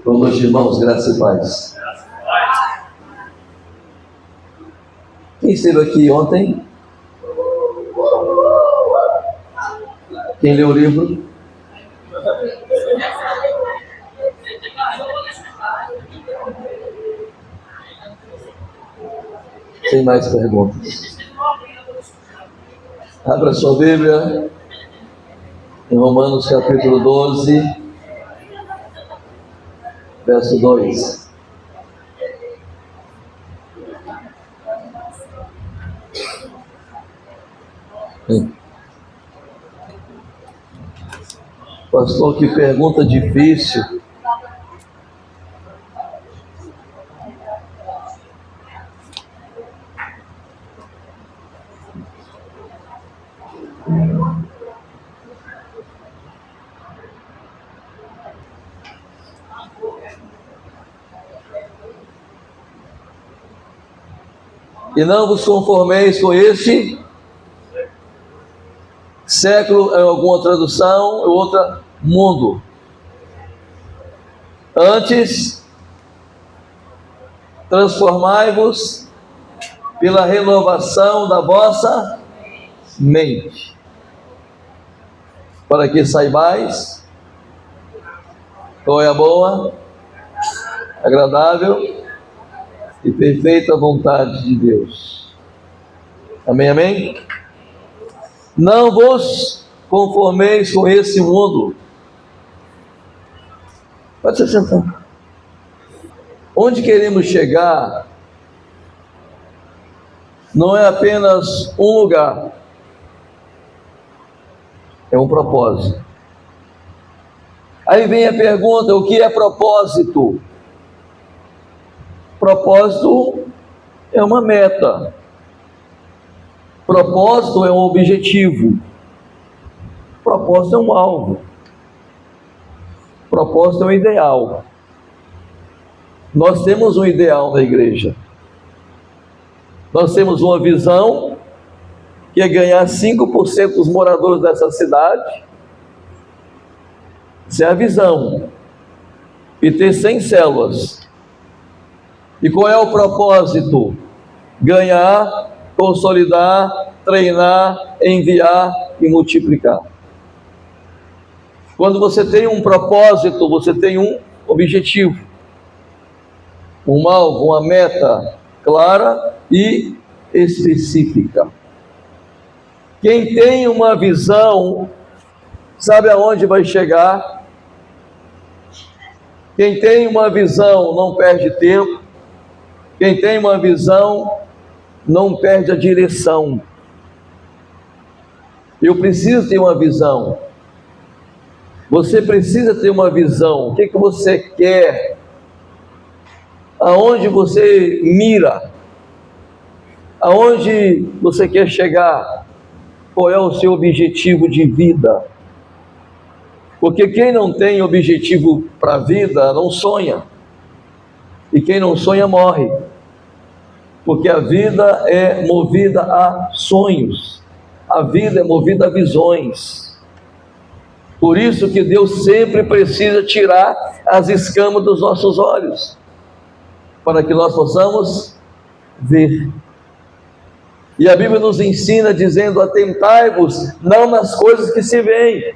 Boa noite, irmãos, graça e paz. Quem esteve aqui ontem? Quem leu o livro? Tem mais perguntas? Abra sua Bíblia em Romanos capítulo 12, verso 2. Pastor, que pergunta difícil. E não vos conformeis com este século, em alguma tradução, outra, mundo. Antes, transformai-vos pela renovação da vossa mente, para que saibais qual é a boa, agradável e perfeita vontade de Deus. Amém, amém? Não vos conformeis com esse mundo. Pode se sentar. Onde queremos chegar não é apenas um lugar, é um propósito. Aí vem a pergunta: o que é propósito? Propósito é uma meta. Propósito é um objetivo. Propósito é um alvo. Propósito é um ideal. Nós temos um ideal na igreja. Nós temos uma visão que é ganhar 5% dos moradores dessa cidade. Essa é a visão. E ter 100 células. E qual é o propósito? Ganhar, consolidar, treinar, enviar e multiplicar. Quando você tem um propósito, você tem um objetivo, um alvo, uma meta clara e específica. Quem tem uma visão, sabe aonde vai chegar. Quem tem uma visão não perde tempo. Quem tem uma visão não perde a direção. Eu preciso ter uma visão. Você precisa ter uma visão. O que você quer? Aonde você mira? Aonde você quer chegar? Qual é o seu objetivo de vida? Porque quem não tem objetivo para a vida não sonha. E quem não sonha morre. Porque a vida é movida a sonhos. A vida é movida a visões. Por isso que Deus sempre precisa tirar as escamas dos nossos olhos, para que nós possamos ver. E a Bíblia nos ensina dizendo: atentai-vos não nas coisas que se veem,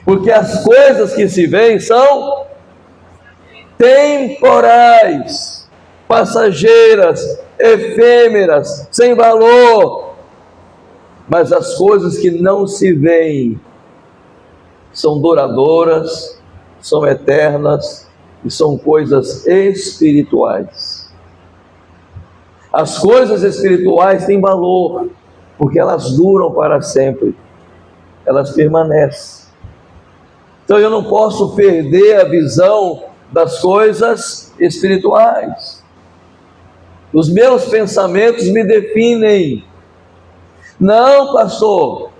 porque as coisas que se veem são temporais, passageiras, efêmeras, sem valor. Mas as coisas que não se veem são duradouras, são eternas e são coisas espirituais. As coisas espirituais têm valor, porque elas duram para sempre, elas permanecem. Então eu não posso perder a visão das coisas espirituais. Os meus pensamentos me definem. Não, pastor,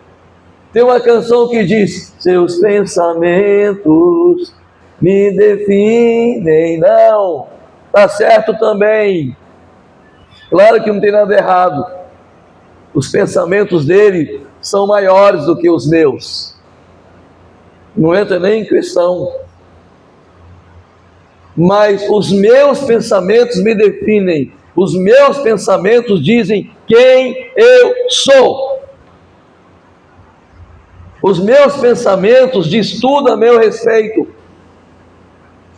tem uma canção que diz: seus pensamentos me definem. Não, está certo também. Claro que não tem nada errado. Os pensamentos dele são maiores do que os meus. Não entra nem em questão. mas os meus pensamentos me definem. Os meus pensamentos dizem quem eu sou. Os meus pensamentos dizem tudo a meu respeito.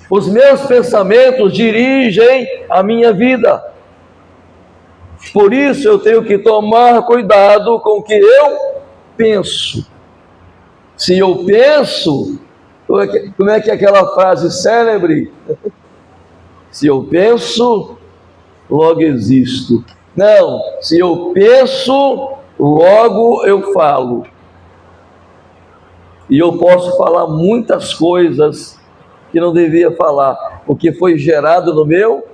Os meus pensamentos dirigem a minha vida. Por isso eu tenho que tomar cuidado com o que eu penso. Se eu penso, como é que é aquela frase célebre? Se eu penso, logo existo. Não, se eu penso, logo eu falo. E eu posso falar muitas coisas que não devia falar, porque foi gerado no meu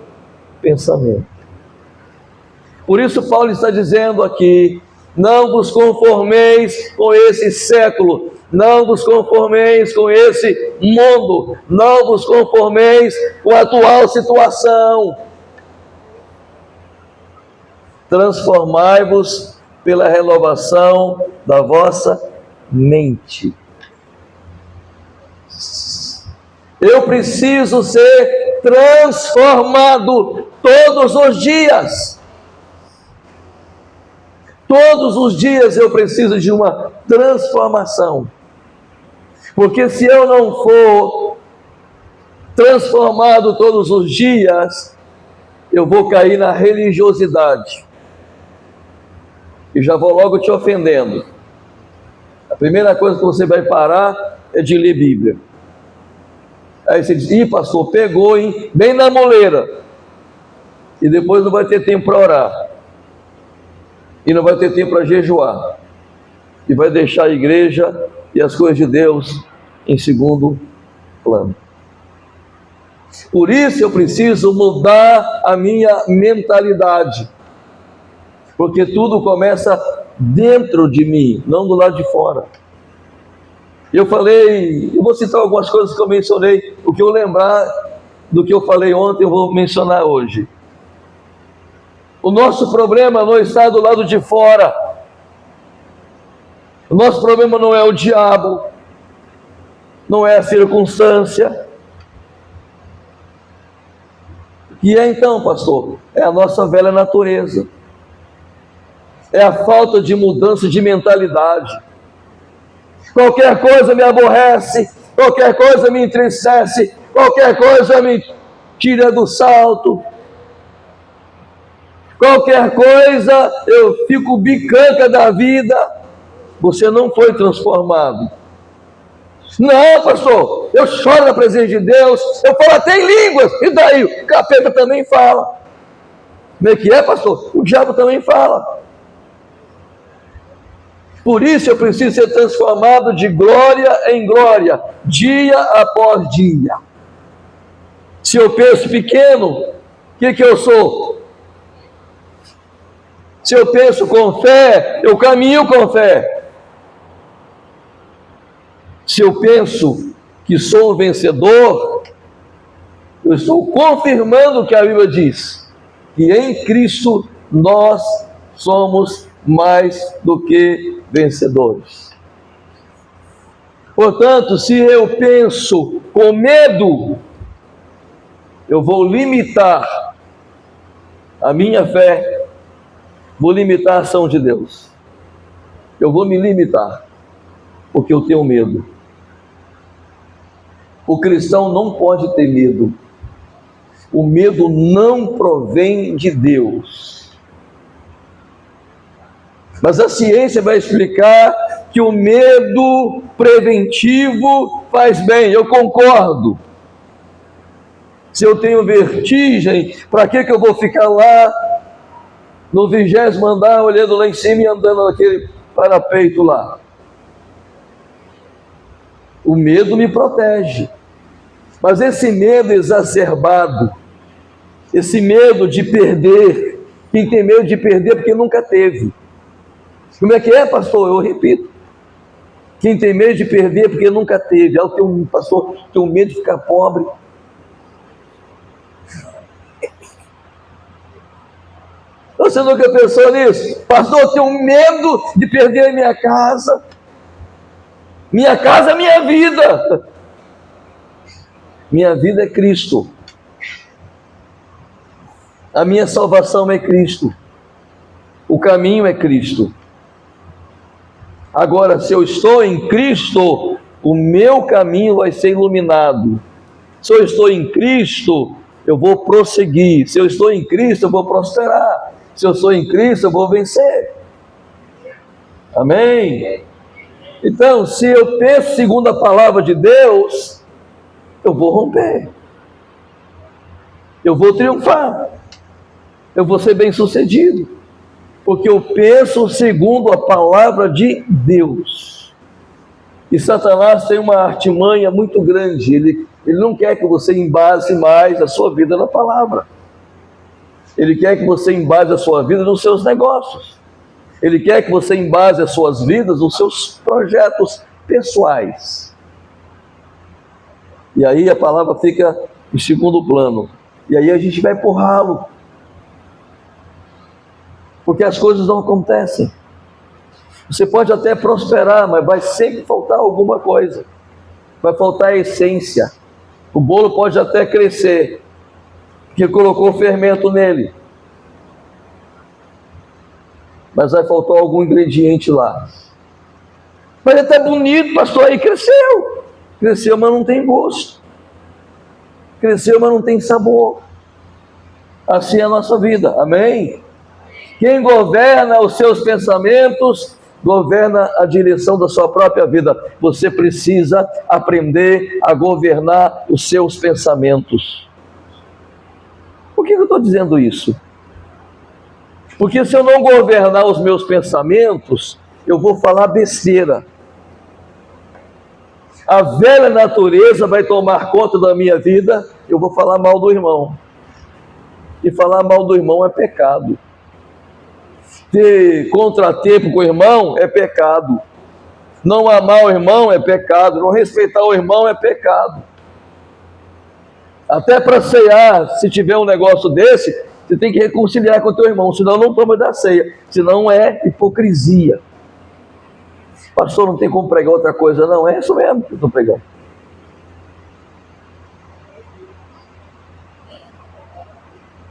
pensamento. Por isso Paulo está dizendo aqui, não vos conformeis com esse século, não vos conformeis com esse mundo, não vos conformeis com a atual situação. Transformai-vos pela renovação da vossa mente. Eu preciso ser transformado todos os dias. Todos os dias eu preciso de uma transformação. Porque se eu não for transformado todos os dias, eu vou cair na religiosidade. E já vou logo te ofendendo. A primeira coisa que você vai parar é de ler Bíblia. Aí você diz, pastor, pegou, hein? Bem na moleira. E depois não vai ter tempo para orar. E não vai ter tempo para jejuar. E vai deixar a igreja e as coisas de Deus em segundo plano. Por isso eu preciso mudar a minha mentalidade. Porque tudo começa dentro de mim, não do lado de fora. Eu vou citar algumas coisas que eu mencionei, o que eu lembrar do que eu falei ontem, eu vou mencionar hoje. O nosso problema não está do lado de fora. O nosso problema não é o diabo, não é a circunstância. E é então, pastor, é a nossa velha natureza. É a falta de mudança de mentalidade. Qualquer coisa me aborrece, qualquer coisa me entristece, qualquer coisa me tira do salto. Qualquer coisa eu fico bicanca da vida. Você não foi transformado. Não, pastor, eu choro na presença de Deus, eu falo até em línguas, e daí? O capeta também fala. Como é que é, pastor? O diabo também fala. Por isso eu preciso ser transformado de glória em glória, dia após dia. Se eu penso pequeno, o que eu sou? Se eu penso com fé, eu caminho com fé. Se eu penso que sou um vencedor, eu estou confirmando o que a Bíblia diz, que em Cristo nós somos mais do que vencedores. Portanto, se eu penso com medo, eu vou limitar a minha fé, vou limitar a ação de Deus. Eu vou me limitar, porque eu tenho medo. O cristão não pode ter medo. O medo não provém de Deus. Mas a ciência vai explicar que o medo preventivo faz bem. Eu concordo. Se eu tenho vertigem, para que eu vou ficar lá no 20º andar, olhando lá em cima e andando naquele parapeito lá? O medo me protege. Mas esse medo exacerbado, esse medo de perder, quem tem medo de perder porque nunca teve. Como é que é, pastor? Eu repito. Quem tem medo de perder porque nunca teve. Eu tenho, pastor, tenho medo de ficar pobre. Você nunca pensou nisso? Pastor, eu tenho medo de perder a minha casa. Minha casa é minha vida. Minha vida é Cristo. A minha salvação é Cristo. O caminho é Cristo. Agora, se eu estou em Cristo, o meu caminho vai ser iluminado. Se eu estou em Cristo, eu vou prosseguir. Se eu estou em Cristo, eu vou prosperar. Se eu estou em Cristo, eu vou vencer. Amém? Então, se eu penso segundo a palavra de Deus, eu vou romper. Eu vou triunfar. Eu vou ser bem-sucedido. Porque eu penso segundo a palavra de Deus. E Satanás tem uma artimanha muito grande. Ele não quer que você embase mais a sua vida na palavra. Ele quer que você embase a sua vida nos seus negócios. Ele quer que você embase as suas vidas nos seus projetos pessoais. E aí a palavra fica em segundo plano. E aí a gente vai empurrá-lo. Porque as coisas não acontecem. Você pode até prosperar, mas vai sempre faltar alguma coisa. Vai faltar a essência. O bolo pode até crescer, porque colocou fermento nele. Mas vai faltar algum ingrediente lá. Mas é até bonito, pastor, aí cresceu. Cresceu, mas não tem gosto. Cresceu, mas não tem sabor. Assim é a nossa vida, amém? Quem governa os seus pensamentos, governa a direção da sua própria vida. Você precisa aprender a governar os seus pensamentos. Por que eu estou dizendo isso? Porque se eu não governar os meus pensamentos, eu vou falar besteira. A velha natureza vai tomar conta da minha vida, eu vou falar mal do irmão. E falar mal do irmão é pecado. Ter contratempo com o irmão é pecado. Não amar o irmão é pecado. Não respeitar o irmão é pecado. Até para ceiar, se tiver um negócio desse, você tem que reconciliar com o teu irmão, senão não toma da ceia. Senão é hipocrisia. Pastor, não tem como pregar outra coisa, não. É isso mesmo que eu estou pregando.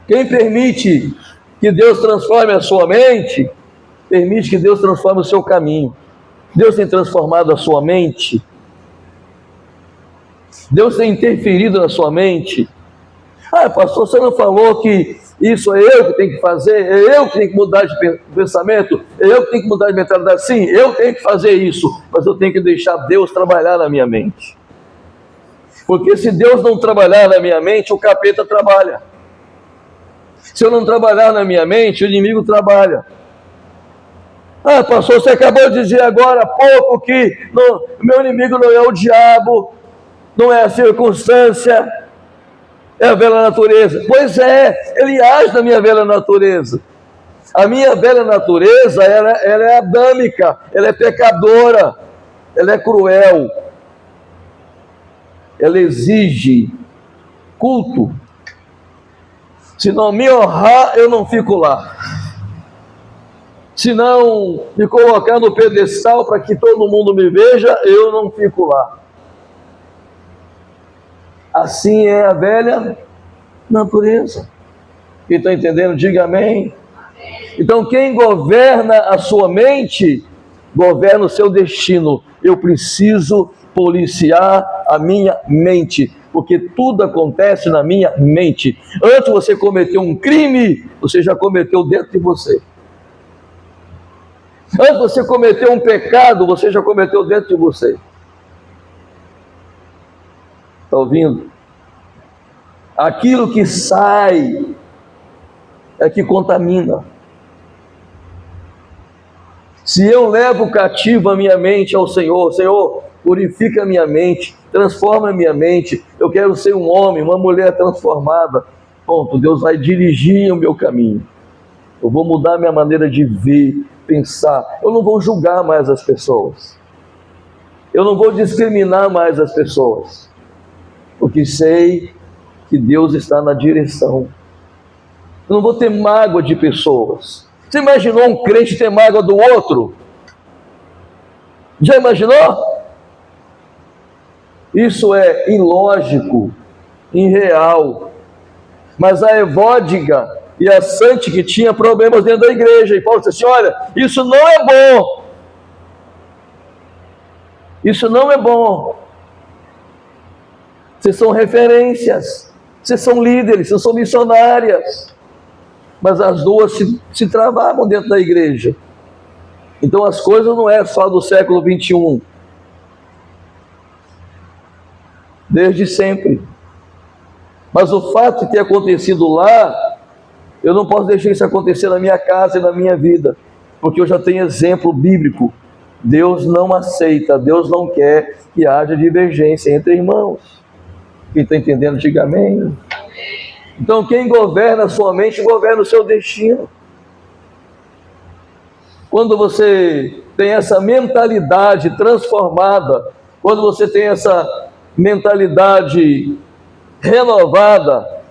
Quem permite que Deus transforme a sua mente, permite que Deus transforme o seu caminho. Deus tem transformado a sua mente? Deus tem interferido na sua mente? Ah, pastor, você não falou que isso é eu que tenho que fazer? É eu que tenho que mudar de pensamento? É eu que tenho que mudar de mentalidade? Sim, eu tenho que fazer isso, mas eu tenho que deixar Deus trabalhar na minha mente. Porque se Deus não trabalhar na minha mente, o capeta trabalha. Se eu não trabalhar na minha mente, o inimigo trabalha. Ah, pastor, você acabou de dizer agora há pouco que o meu inimigo não é o diabo, não é a circunstância, é a velha natureza. Pois é, ele age na minha velha natureza. A minha velha natureza, ela é adâmica, ela é pecadora, ela é cruel, ela exige culto. Se não me honrar, eu não fico lá. Se não me colocar no pedestal para que todo mundo me veja, eu não fico lá. Assim é a velha natureza. Quem está entendendo, diga amém. Então, quem governa a sua mente, governa o seu destino. Eu preciso policiar a minha mente, porque tudo acontece na minha mente. Antes de você cometer um crime, você já cometeu dentro de você. Antes de você cometer um pecado, você já cometeu dentro de você. Está ouvindo? Aquilo que sai é que contamina. Se eu levo cativo a minha mente ao Senhor, Senhor, purifica a minha mente, transforma a minha mente, eu quero ser um homem, uma mulher transformada. Pronto, Deus vai dirigir o meu caminho. Eu vou mudar a minha maneira de ver, pensar. Eu não vou julgar mais as pessoas. Eu não vou discriminar mais as pessoas. Porque sei que Deus está na direção. Eu não vou ter mágoa de pessoas. Você imaginou um crente ter mágoa do outro? Já imaginou? Isso é ilógico, irreal. Mas a Evódiga, e a Santi que tinha problemas dentro da igreja. E Paulo disse assim: olha, isso não é bom. Isso não é bom. Vocês são referências, vocês são líderes, vocês são missionárias. Mas as duas se travavam dentro da igreja. Então as coisas não é só do século 21. Desde sempre. Mas o fato de ter acontecido lá, eu não posso deixar isso acontecer na minha casa e na minha vida, porque eu já tenho exemplo bíblico. Deus não aceita, Deus não quer que haja divergência entre irmãos. Quem está entendendo, diga amém. Então quem governa a sua mente, governa o seu destino. Quando você tem essa mentalidade transformada, quando você tem essa mentalidade renovada,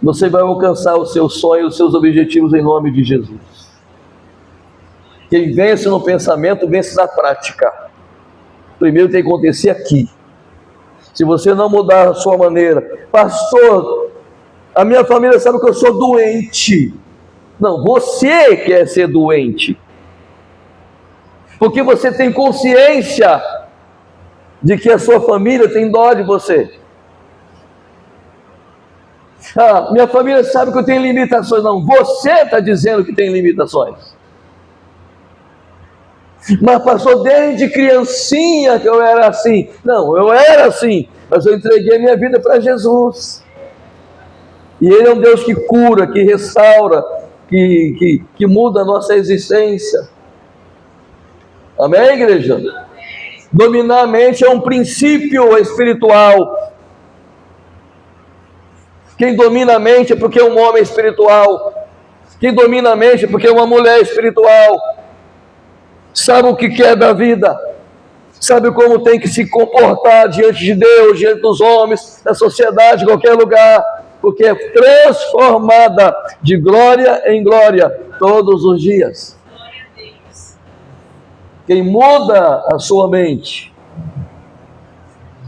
você vai alcançar os seus sonhos, os seus objetivos em nome de Jesus. Quem vence no pensamento, vence na prática. Primeiro tem que acontecer aqui. Se você não mudar a sua maneira, pastor, a minha família sabe que eu sou doente. Não, você quer ser doente, porque você tem consciência de que a sua família tem dó de você. Ah, minha família sabe que eu tenho limitações. Não, você está dizendo que tem limitações. Mas pastor, desde criancinha que eu era assim. Não, eu era assim, mas eu entreguei minha vida para Jesus. E Ele é um Deus que cura, que restaura, que muda a nossa existência. Amém, igreja? Dominar a mente é um princípio espiritual. Quem domina a mente é porque é um homem espiritual. Quem domina a mente é porque é uma mulher espiritual. Sabe o que quer da vida. Sabe como tem que se comportar diante de Deus, diante dos homens, da sociedade, em qualquer lugar. Porque é transformada de glória em glória todos os dias. Quem muda a sua mente,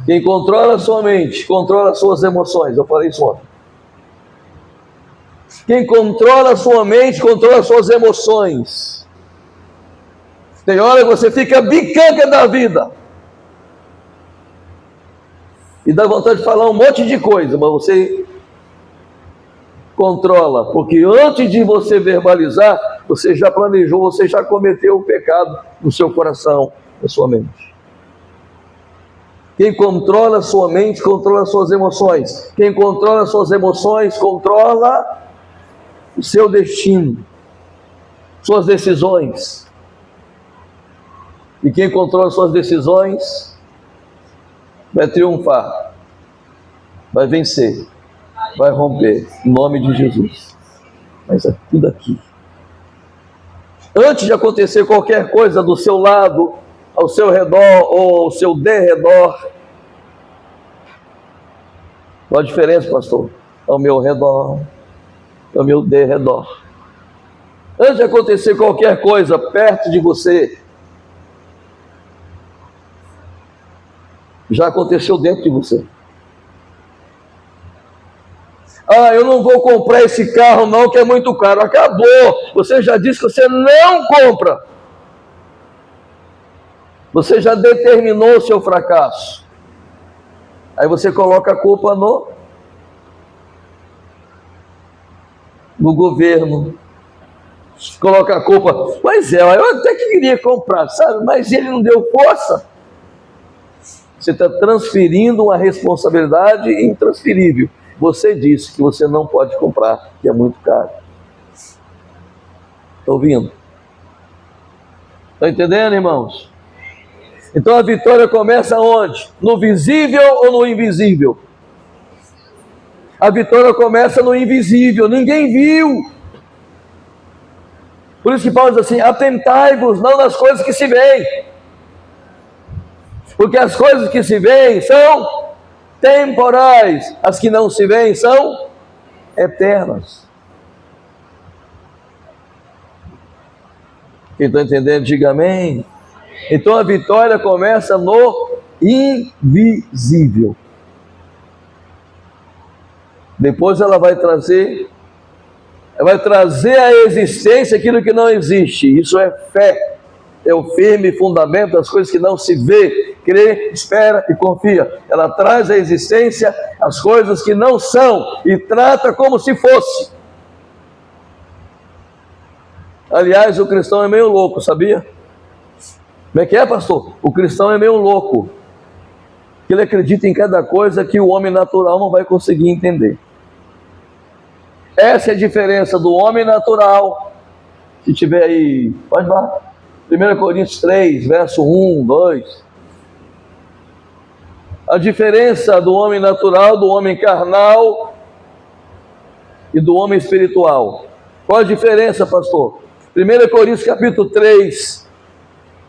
quem controla a sua mente, controla as suas emoções. Eu falei isso ontem. Quem controla a sua mente, controla as suas emoções. Tem hora que você fica bicanca da vida e dá vontade de falar um monte de coisa, mas você controla, porque antes de você verbalizar, você já planejou, você já cometeu o pecado no seu coração, na sua mente. Quem controla a sua mente, controla as suas emoções. Quem controla as suas emoções, controla o seu destino, suas decisões. E quem controla suas decisões vai triunfar, vai vencer, vai romper, em nome de Jesus. Mas é tudo aqui. Antes de acontecer qualquer coisa do seu lado, ao seu redor ou ao seu derredor. Qual a diferença, pastor? Ao meu redor, ao meu derredor. Antes de acontecer qualquer coisa perto de você, já aconteceu dentro de você. Ah, eu não vou comprar esse carro não, que é muito caro. Acabou. Você já disse que você não compra. Você já determinou o seu fracasso. Aí você coloca a culpa no governo. Coloca a culpa. Pois é, eu até que queria comprar, sabe? Mas ele não deu força. Você está transferindo uma responsabilidade intransferível. Você disse que você não pode comprar, que é muito caro. Está ouvindo? Está entendendo, irmãos? Então a vitória começa onde? No visível ou no invisível? A vitória começa no invisível. Ninguém viu. Por isso que Paulo diz assim: atentai-vos não nas coisas que se veem. Porque as coisas que se veem são temporais, as que não se veem são eternas. Quem está entendendo, diga amém. Então a vitória começa no invisível. Depois ela vai trazer vai trazer à existência aquilo que não existe. Isso é fé. É o firme fundamento das coisas que não se vê. Crê, espera e confia. Ela traz à existência as coisas que não são e trata como se fosse. Aliás, o cristão é meio louco, sabia? Como é que é, pastor? O cristão é meio louco. Ele acredita em cada coisa que o homem natural não vai conseguir entender. Essa é a diferença do homem natural. Se tiver aí, pode lá. 1 Coríntios 3, verso 1, 2. A diferença do homem natural, do homem carnal e do homem espiritual. Qual a diferença, pastor? 1 Coríntios capítulo 3,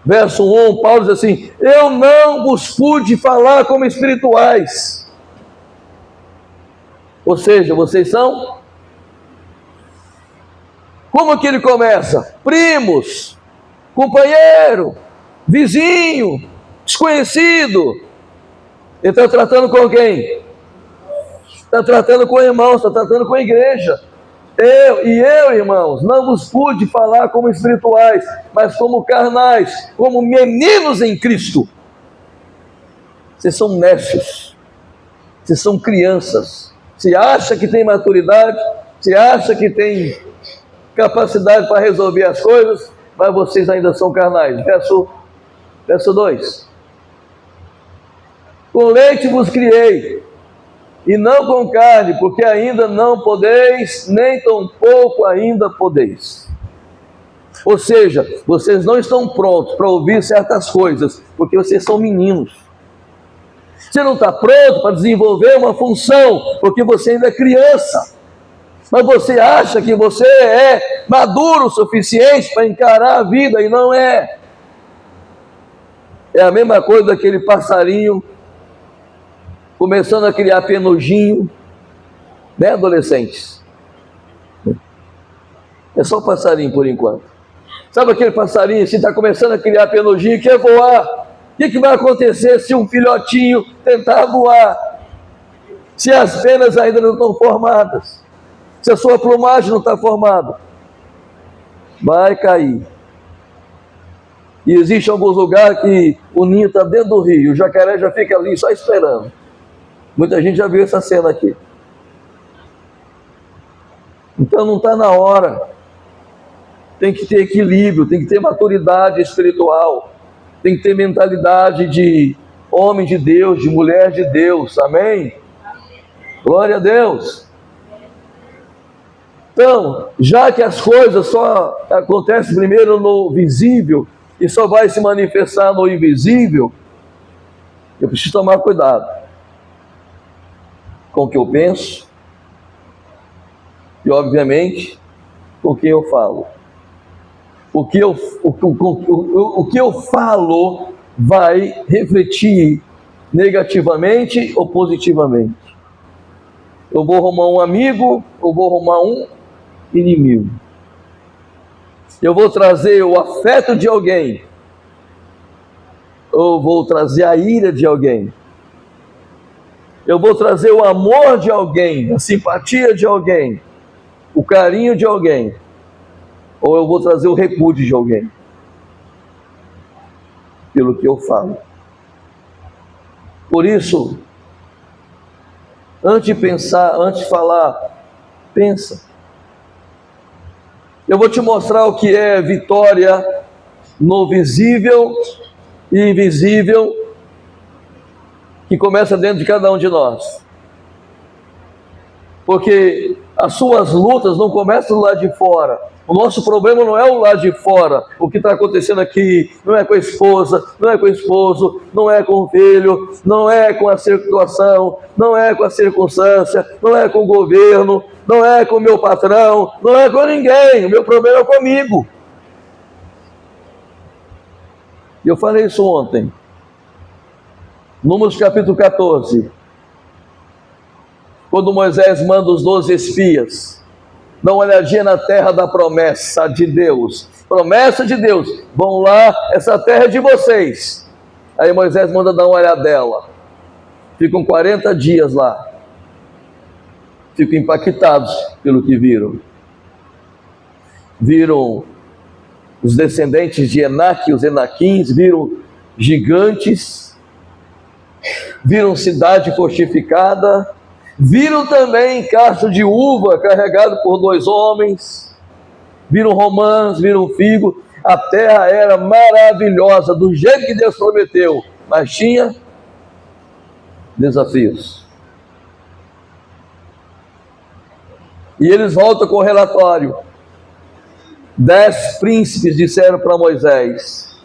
verso 1, Paulo diz assim: eu não vos pude falar como espirituais. Ou seja, vocês são... Como que ele começa? Primos, companheiro, vizinho, desconhecido. Ele está tratando com quem? Está tratando com irmãos, está tratando com a igreja. Eu, irmãos, não vos pude falar como espirituais, mas como carnais, como meninos em Cristo. Vocês são nécios, vocês são crianças. Você acha que tem maturidade, você acha que tem capacidade para resolver as coisas, mas vocês ainda são carnais. Verso 2. Com leite vos criei, e não com carne, porque ainda não podeis, nem tampouco ainda podeis. Ou seja, vocês não estão prontos para ouvir certas coisas, porque vocês são meninos. Você não está pronto para desenvolver uma função, porque você ainda é criança. Mas você acha que você é maduro o suficiente para encarar a vida, e não é. É a mesma coisa daquele passarinho começando a criar penugem, né, adolescentes? É só passarinho por enquanto. Sabe aquele passarinho assim, está começando a criar penugem, quer voar? O que vai acontecer se um filhotinho tentar voar? Se as penas ainda não estão formadas, se a sua plumagem não está formada, vai cair. E existe alguns lugares que o ninho está dentro do rio, o jacaré já fica ali só esperando. Muita gente já viu essa cena aqui. Então não está na hora. Tem que ter equilíbrio, tem que ter maturidade espiritual, tem que ter mentalidade de homem de Deus, de mulher de Deus, amém? Glória a Deus. Então, já que as coisas só acontecem primeiro no visível e só vai se manifestar no invisível, eu preciso tomar cuidado com o que eu penso e, obviamente, com o que eu falo. O que eu falo vai refletir negativamente ou positivamente. Eu vou arrumar um amigo, eu vou arrumar um inimigo. Eu vou trazer o afeto de alguém, eu vou trazer a ira de alguém. Eu vou trazer o amor de alguém, a simpatia de alguém, o carinho de alguém, ou eu vou trazer o repúdio de alguém, pelo que eu falo. Por isso, antes de pensar, antes de falar, pensa. Eu vou te mostrar o que é vitória no visível e invisível, que começa dentro de cada um de nós. Porque as suas lutas não começam do lado de fora. O nosso problema não é o lado de fora. O que está acontecendo aqui não é com a esposa, não é com o esposo, não é com o filho, não é com a situação, não é com a circunstância, não é com o governo, não é com o meu patrão, não é com ninguém. O meu problema é comigo. E eu falei isso ontem. Números capítulo 14. Quando Moisés manda os 12 espias, dá uma olhadinha na terra da promessa de Deus. Promessa de Deus. Vão lá, essa terra é de vocês. Aí Moisés manda dar uma olhadela. Ficam 40 dias lá. Ficam impactados pelo que viram. viram os descendentes de Enaque, os Enaquins, viram gigantes, viram cidade fortificada, viram também cacho de uva carregado por 2 homens, viram romãs, viram figo. A terra era maravilhosa, do jeito que Deus prometeu, mas tinha desafios. E eles voltam com o relatório. 10 príncipes disseram para Moisés: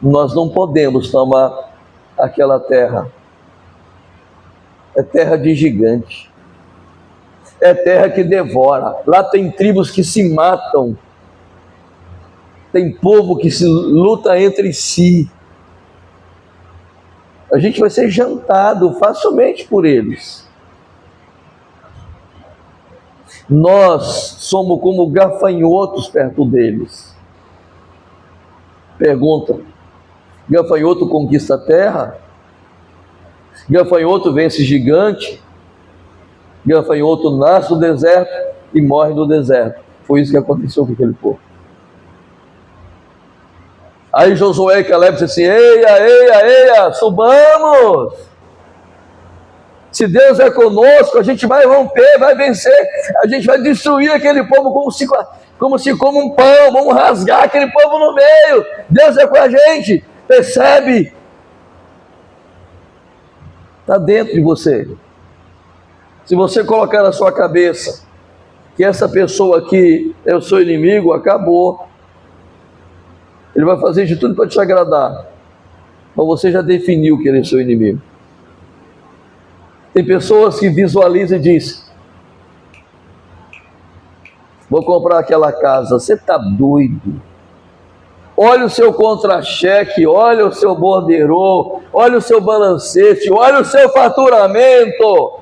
nós não podemos tomar aquela terra. É terra de gigante. É terra que devora. Lá tem tribos que se matam. Tem povo que se luta entre si. A gente vai ser jantado facilmente por eles. Nós somos como gafanhotos perto deles. Pergunta: gafanhoto conquista a terra? Gafanhoto vence gigante? Gafanhoto nasce no deserto e morre no deserto. Foi isso que aconteceu com aquele povo. Aí Josué e Caleb disse assim: eia, subamos! Se Deus é conosco, a gente vai romper, vai vencer, a gente vai destruir aquele povo como um pão, vamos rasgar aquele povo no meio. Deus é com a gente, percebe? Está dentro de você. Se você colocar na sua cabeça que essa pessoa aqui é o seu inimigo, acabou. Ele vai fazer de tudo para te agradar, mas você já definiu que ele é seu inimigo. Tem pessoas que visualizam e dizem: vou comprar aquela casa. Você está doido? Olha o seu contra-cheque, olha o seu borderô, olha o seu balancete, olha o seu faturamento.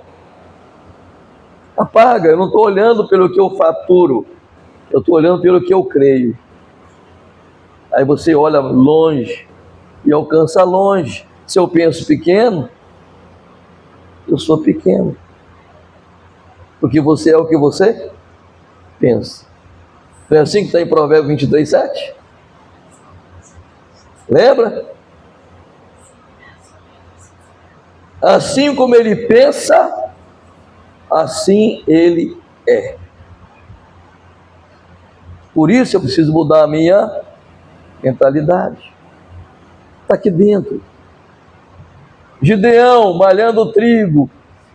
Apaga, eu não estou olhando pelo que eu faturo, eu estou olhando pelo que eu creio. Aí você olha longe e alcança longe. Se eu penso pequeno, eu sou pequeno. Porque você é o que você pensa. Não é assim que está em Provérbios 23, 7? Lembra? Assim como ele pensa, assim ele é. Por isso eu preciso mudar a minha mentalidade. Está aqui dentro. Gideão malhando trigo,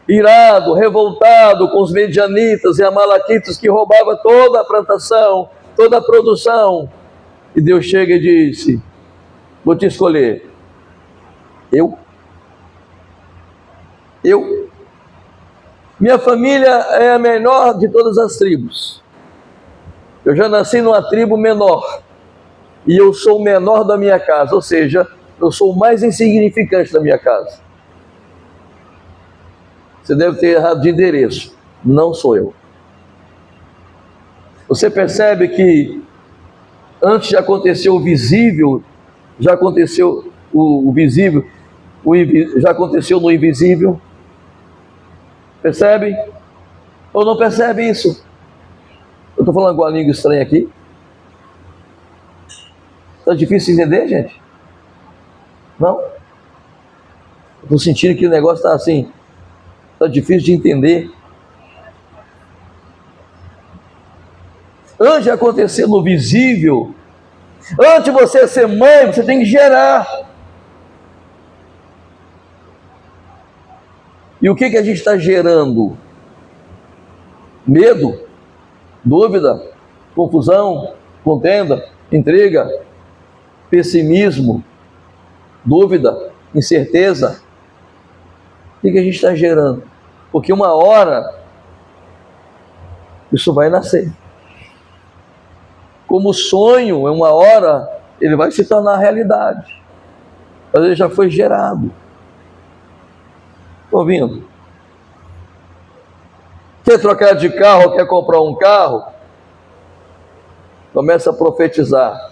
irado, revoltado com os medianitas e amalequitas que roubavam toda a plantação, toda a produção. E Deus chega e disse: vou te escolher. Eu? Minha família é a menor de todas as tribos. Eu já nasci numa tribo menor. E eu sou o menor da minha casa, ou seja, eu sou o mais insignificante da minha casa. Você deve ter errado de endereço. Não sou eu. Você percebe que antes de acontecer o visível, já aconteceu o visível, já aconteceu no invisível. Percebe? Ou não percebe isso? Eu estou falando com a língua estranha aqui. Está difícil de entender, gente? Não? Estou sentindo que o negócio está assim. Está difícil de entender. Antes de acontecer no visível, antes de você ser mãe, você tem que gerar. E o que a gente está gerando? Medo, dúvida, confusão, contenda, intriga, pessimismo, dúvida, incerteza. O que a gente está gerando? Porque uma hora isso vai nascer. Como sonho, em uma hora ele vai se tornar realidade. Mas ele já foi gerado. Estou ouvindo? Quer trocar de carro, quer comprar um carro? Começa a profetizar.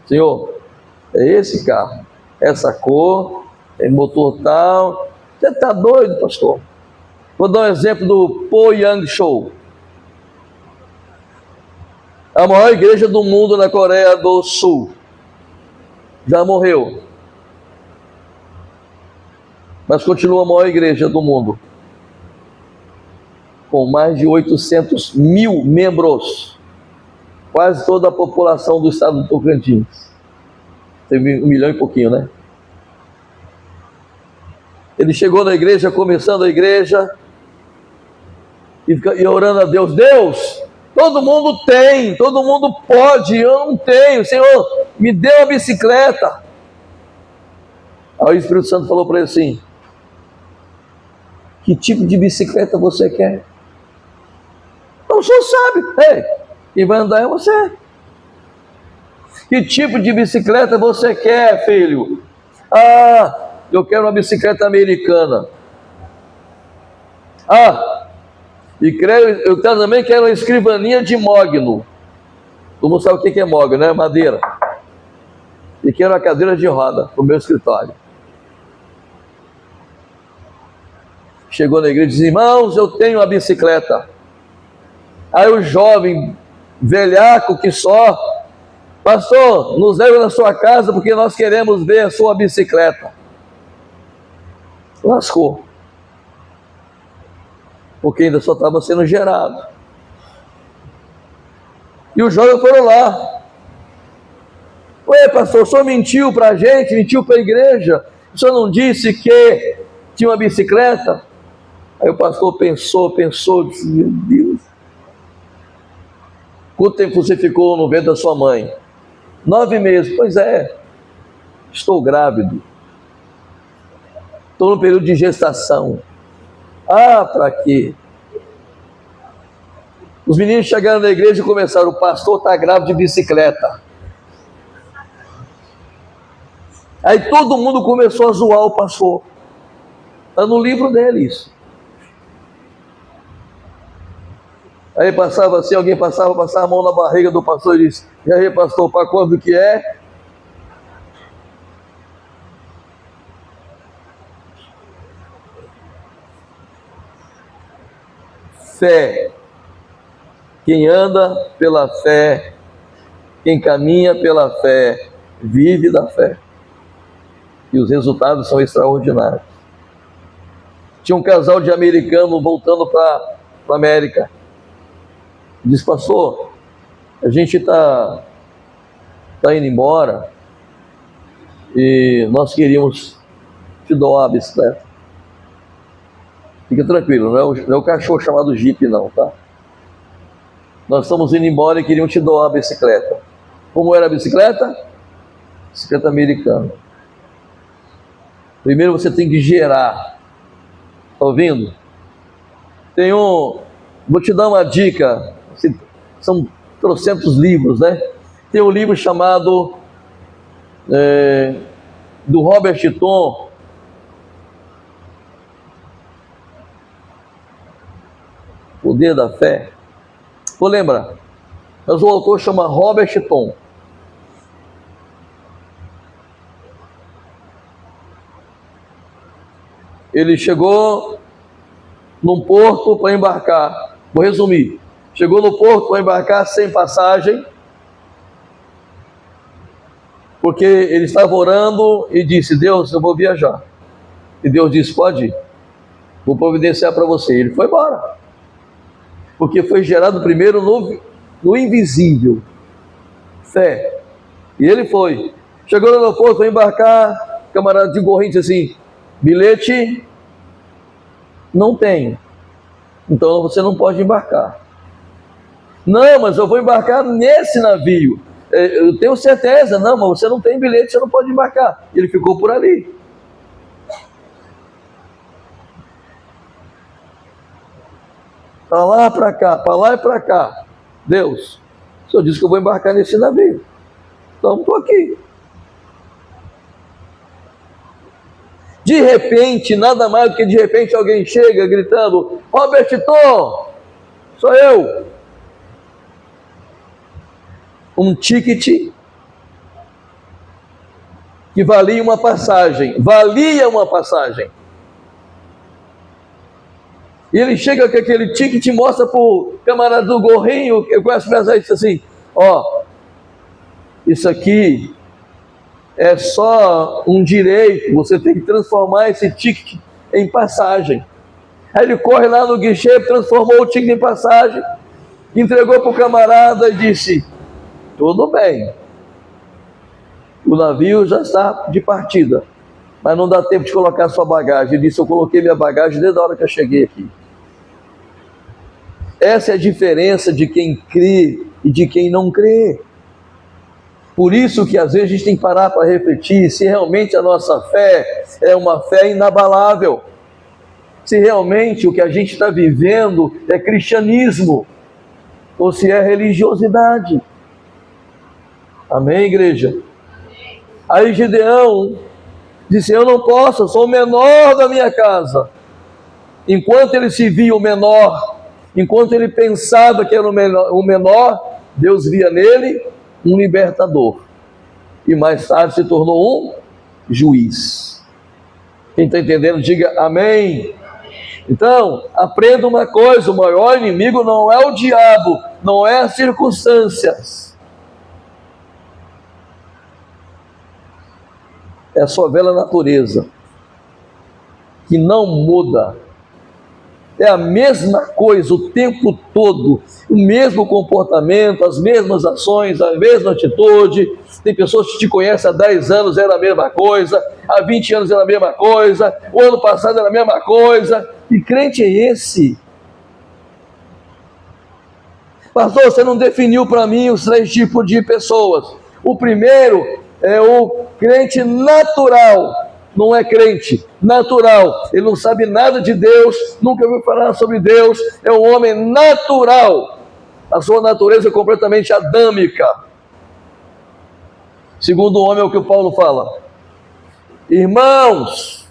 Senhor, é esse carro, essa cor, é motor tal. Você está doido, pastor? Vou dar um exemplo do Po Yang Show. A maior igreja do mundo na Coreia do Sul já morreu, mas continua a maior igreja do mundo, com mais de 800 mil membros, quase toda a população do estado do Tocantins. Tem 1 milhão e pouquinho, né? Ele chegou na igreja, começando a igreja, e orando a Deus: Deus, todo mundo tem, todo mundo pode, eu não tenho, Senhor, me dê uma bicicleta. Aí o Espírito Santo falou para ele assim: que tipo de bicicleta você quer? Então, o senhor sabe, quem vai andar é você. Que tipo de bicicleta você quer, filho? Ah, eu quero uma bicicleta americana. Ah, eu também quero uma escrivaninha de mogno. Todo mundo sabe o que é mogno, né? Madeira. E quero uma cadeira de roda para o meu escritório. Chegou na igreja e disse: irmãos, eu tenho uma bicicleta. Aí o jovem, velhaco que só: pastor, nos leve na sua casa porque nós queremos ver a sua bicicleta. Lascou, porque ainda só estava sendo gerado. E os jovens foram lá: ué, pastor, o senhor mentiu para a gente, mentiu para a igreja, o senhor não disse que tinha uma bicicleta? Aí o pastor pensou, disse: meu Deus, quanto tempo você ficou no ventre da sua mãe? 9 meses. Pois é, estou grávido, estou no período de gestação. Ah, para quê? Os meninos chegaram na igreja e começaram: o pastor está grávido de bicicleta. Aí todo mundo começou a zoar o pastor. Está no livro dele isso. Aí passava assim, alguém passava a mão na barriga do pastor e disse: e aí, pastor, para quando que é? Fé. Quem anda pela fé, quem caminha pela fé, vive da fé. E os resultados são extraordinários. Tinha um casal de americanos voltando para a América. Diz: pastor, a gente está indo embora e nós queríamos te doar a bicicleta. Fica tranquilo, não é o cachorro chamado Jeep não, tá? Nós estamos indo embora e queríamos te doar a bicicleta. Como era a bicicleta? Bicicleta americana. Primeiro você tem que gerar. Está ouvindo? Vou te dar uma dica. São trocentos livros, né? Tem um livro chamado do Robert Tom, Poder da Fé. Vou lembrar, mas o autor chama Robert Tom. Ele chegou num porto para embarcar. Vou resumir. Chegou no porto para embarcar sem passagem, porque ele estava orando e disse: Deus, eu vou viajar. E Deus disse: pode ir, vou providenciar para você. Ele foi embora, porque foi gerado primeiro no invisível, fé. E ele foi. Chegou no aeroporto para embarcar, camarada de gorrinho disse assim: bilhete não tenho, então você não pode embarcar. Não, mas eu vou embarcar nesse navio. Eu tenho certeza. Não, mas você não tem bilhete, você não pode embarcar. Ele ficou por ali. Para lá, para cá, para lá e para cá. Deus, o senhor disse que eu vou embarcar nesse navio, então estou aqui. De repente, nada mais do que de repente alguém chega gritando: Robert Tom, sou eu. Um ticket que valia uma passagem. E ele chega com aquele ticket e mostra para o camarada do gorrinho, eu conheço o casal e diz assim: ó, isso aqui é só um direito, você tem que transformar esse ticket em passagem. Aí ele corre lá no guichê, transformou o ticket em passagem, entregou para o camarada e disse: tudo bem, o navio já está de partida, mas não dá tempo de colocar sua bagagem. Ele disse: eu coloquei minha bagagem desde a hora que eu cheguei aqui. Essa é a diferença de quem crê e de quem não crê. Por isso que às vezes a gente tem que parar para refletir se realmente a nossa fé é uma fé inabalável, se realmente o que a gente está vivendo é cristianismo, ou se é religiosidade. Amém, igreja? Aí Gideão disse: eu não posso, eu sou o menor da minha casa. Enquanto ele se via o menor, enquanto ele pensava que era o menor, Deus via nele um libertador, e mais tarde se tornou um juiz. Quem está entendendo, diga amém. Então, aprenda uma coisa: o maior inimigo não é o diabo, não é as circunstâncias, é a sua velha natureza, que não muda. É a mesma coisa o tempo todo, o mesmo comportamento, as mesmas ações, a mesma atitude. Tem pessoas que te conhecem há 10 anos, era a mesma coisa, há 20 anos era a mesma coisa, o ano passado era a mesma coisa. Que crente é esse? Pastor, você não definiu para mim os 3 tipos de pessoas. O primeiro é o crente natural. Não é crente, natural. Ele não sabe nada de Deus, nunca ouviu falar sobre Deus. É um homem natural. A sua natureza é completamente adâmica. Segundo homem é o que o Paulo fala: irmãos,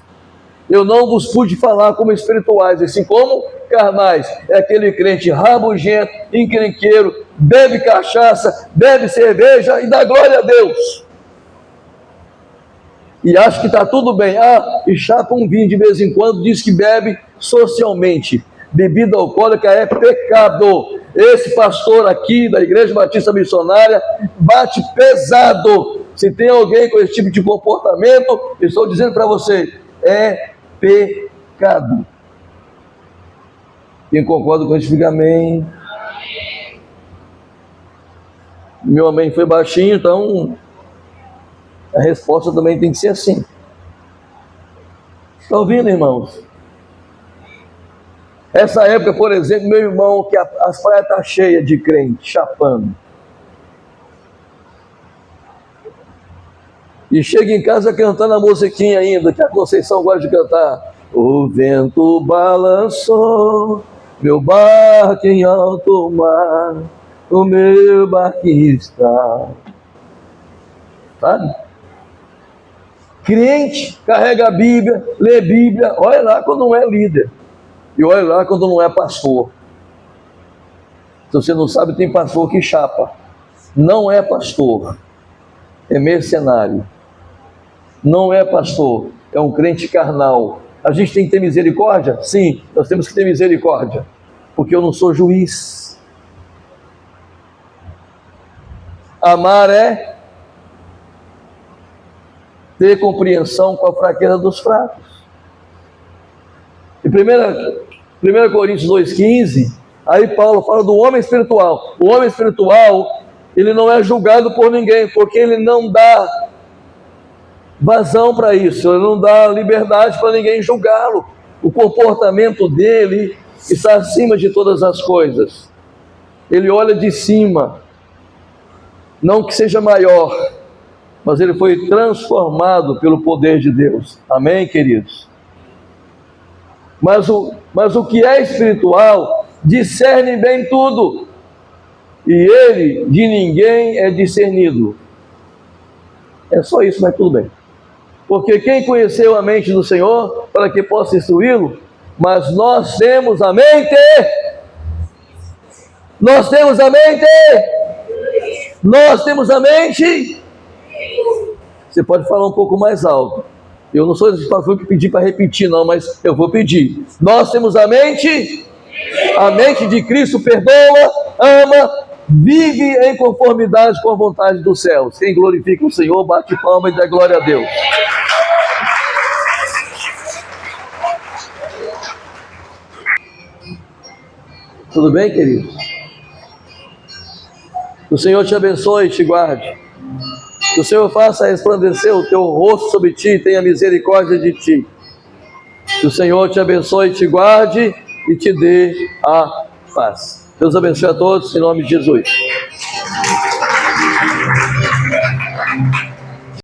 eu não vos pude falar como espirituais, assim como carnais. É aquele crente rabugento, encrenqueiro, bebe cachaça, bebe cerveja e dá glória a Deus. E acha que está tudo bem. E chapa um vinho de vez em quando, diz que bebe socialmente. Bebida alcoólica é pecado. Esse pastor aqui da Igreja Batista Missionária bate pesado. Se tem alguém com esse tipo de comportamento, eu estou dizendo para você, é pecado. Quem concorda com isso, diga amém. Meu amém foi baixinho, então a resposta também tem que ser assim. Está ouvindo, irmãos? Essa época, por exemplo, meu irmão, que as praias estão cheias de crente, chapando. E chega em casa cantando a musiquinha ainda, que a Conceição gosta de cantar. O vento balançou meu barco em alto mar, o meu barquinho está. Sabe? Crente carrega a Bíblia, lê Bíblia, olha lá quando não é líder, e olha lá quando não é pastor. Se você não sabe, tem pastor que chapa, não é pastor, é mercenário, não é pastor, é um crente carnal. A gente tem que ter misericórdia? Sim, nós temos que ter misericórdia, porque eu não sou juiz. Amar é ter compreensão com a fraqueza dos fracos. Em 1 Coríntios 2,15, aí Paulo fala do homem espiritual. O homem espiritual, ele não é julgado por ninguém, porque ele não dá vazão para isso, ele não dá liberdade para ninguém julgá-lo. O comportamento dele está acima de todas as coisas. Ele olha de cima, não que seja maior, mas ele foi transformado pelo poder de Deus. Amém, queridos? Mas o que é espiritual discerne bem tudo, e ele de ninguém é discernido. É só isso, mas tudo bem. Porque quem conheceu a mente do Senhor para que possa instruí-lo? Mas nós temos a mente. Nós temos a mente. Nós temos a mente. Você pode falar um pouco mais alto. Eu não sou esse pastor que pedi para repetir, não, mas eu vou pedir. Nós temos a mente de Cristo, perdoa, ama, vive em conformidade com a vontade dos céus. Quem glorifica o Senhor, bate palma e dá glória a Deus. Tudo bem, querido? Que o Senhor te abençoe e te guarde. Que o Senhor faça resplandecer o teu rosto sobre ti e tenha misericórdia de ti. Que o Senhor te abençoe e te guarde e te dê a paz. Deus abençoe a todos, em nome de Jesus.